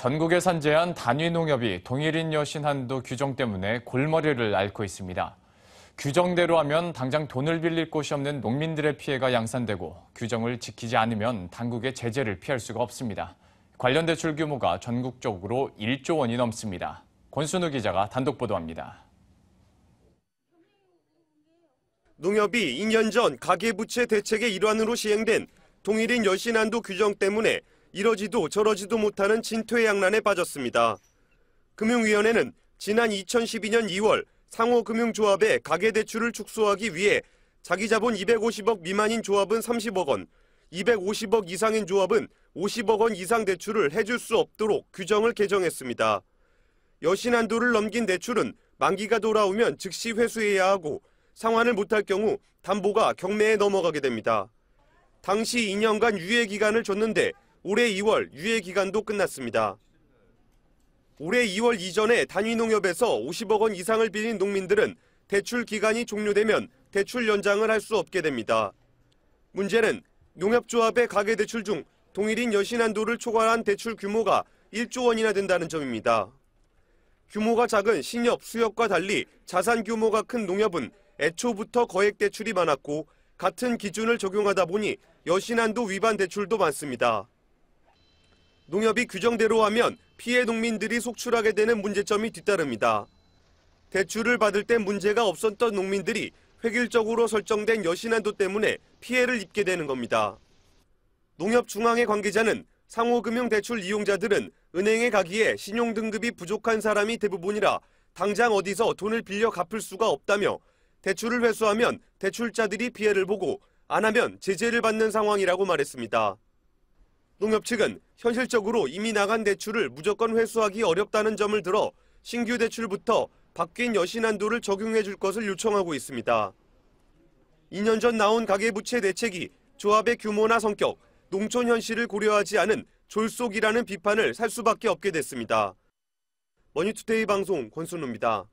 전국에 산재한 단위 농협이 동일인 여신 한도 규정 때문에 골머리를 앓고 있습니다. 규정대로 하면 당장 돈을 빌릴 곳이 없는 농민들의 피해가 양산되고 규정을 지키지 않으면 당국의 제재를 피할 수가 없습니다. 관련 대출 규모가 전국적으로 1조 원이 넘습니다. 권순우 기자가 단독 보도합니다. 농협이 2년 전 가계부채 대책의 일환으로 시행된 동일인 여신 한도 규정 때문에 이러지도 저러지도 못하는 진퇴양난에 빠졌습니다. 금융위원회는 지난 2012년 2월 상호금융조합의 가계대출을 축소하기 위해 자기자본 250억 미만인 조합은 30억 원, 250억 이상인 조합은 50억 원 이상 대출을 해줄 수 없도록 규정을 개정했습니다. 여신 한도를 넘긴 대출은 만기가 돌아오면 즉시 회수해야 하고 상환을 못할 경우 담보가 경매에 넘어가게 됩니다. 당시 2년간 유예 기간을 줬는데 올해 2월 유예 기간도 끝났습니다. 올해 2월 이전에 단위농협에서 50억 원 이상을 빌린 농민들은 대출 기간이 종료되면 대출 연장을 할 수 없게 됩니다. 문제는 농협조합의 가계대출 중 동일인 여신 한도를 초과한 대출 규모가 1조 원이나 된다는 점입니다. 규모가 작은 신협, 수협과 달리 자산 규모가 큰 농협은 애초부터 거액 대출이 많았고 같은 기준을 적용하다 보니 여신 한도 위반 대출도 많습니다. 농협이 규정대로 하면 피해 농민들이 속출하게 되는 문제점이 뒤따릅니다. 대출을 받을 때 문제가 없었던 농민들이 획일적으로 설정된 여신 한도 때문에 피해를 입게 되는 겁니다. 농협중앙회 관계자는 상호금융 대출 이용자들은 은행에 가기에 신용등급이 부족한 사람이 대부분이라 당장 어디서 돈을 빌려 갚을 수가 없다며 대출을 회수하면 대출자들이 피해를 보고 안 하면 제재를 받는 상황이라고 말했습니다. 농협 측은 현실적으로 이미 나간 대출을 무조건 회수하기 어렵다는 점을 들어 신규 대출부터 바뀐 여신 한도를 적용해 줄 것을 요청하고 있습니다. 2년 전 나온 가계부채 대책이 조합의 규모나 성격, 농촌 현실을 고려하지 않은 졸속이라는 비판을 살 수밖에 없게 됐습니다. 머니투데이 방송 권순우입니다.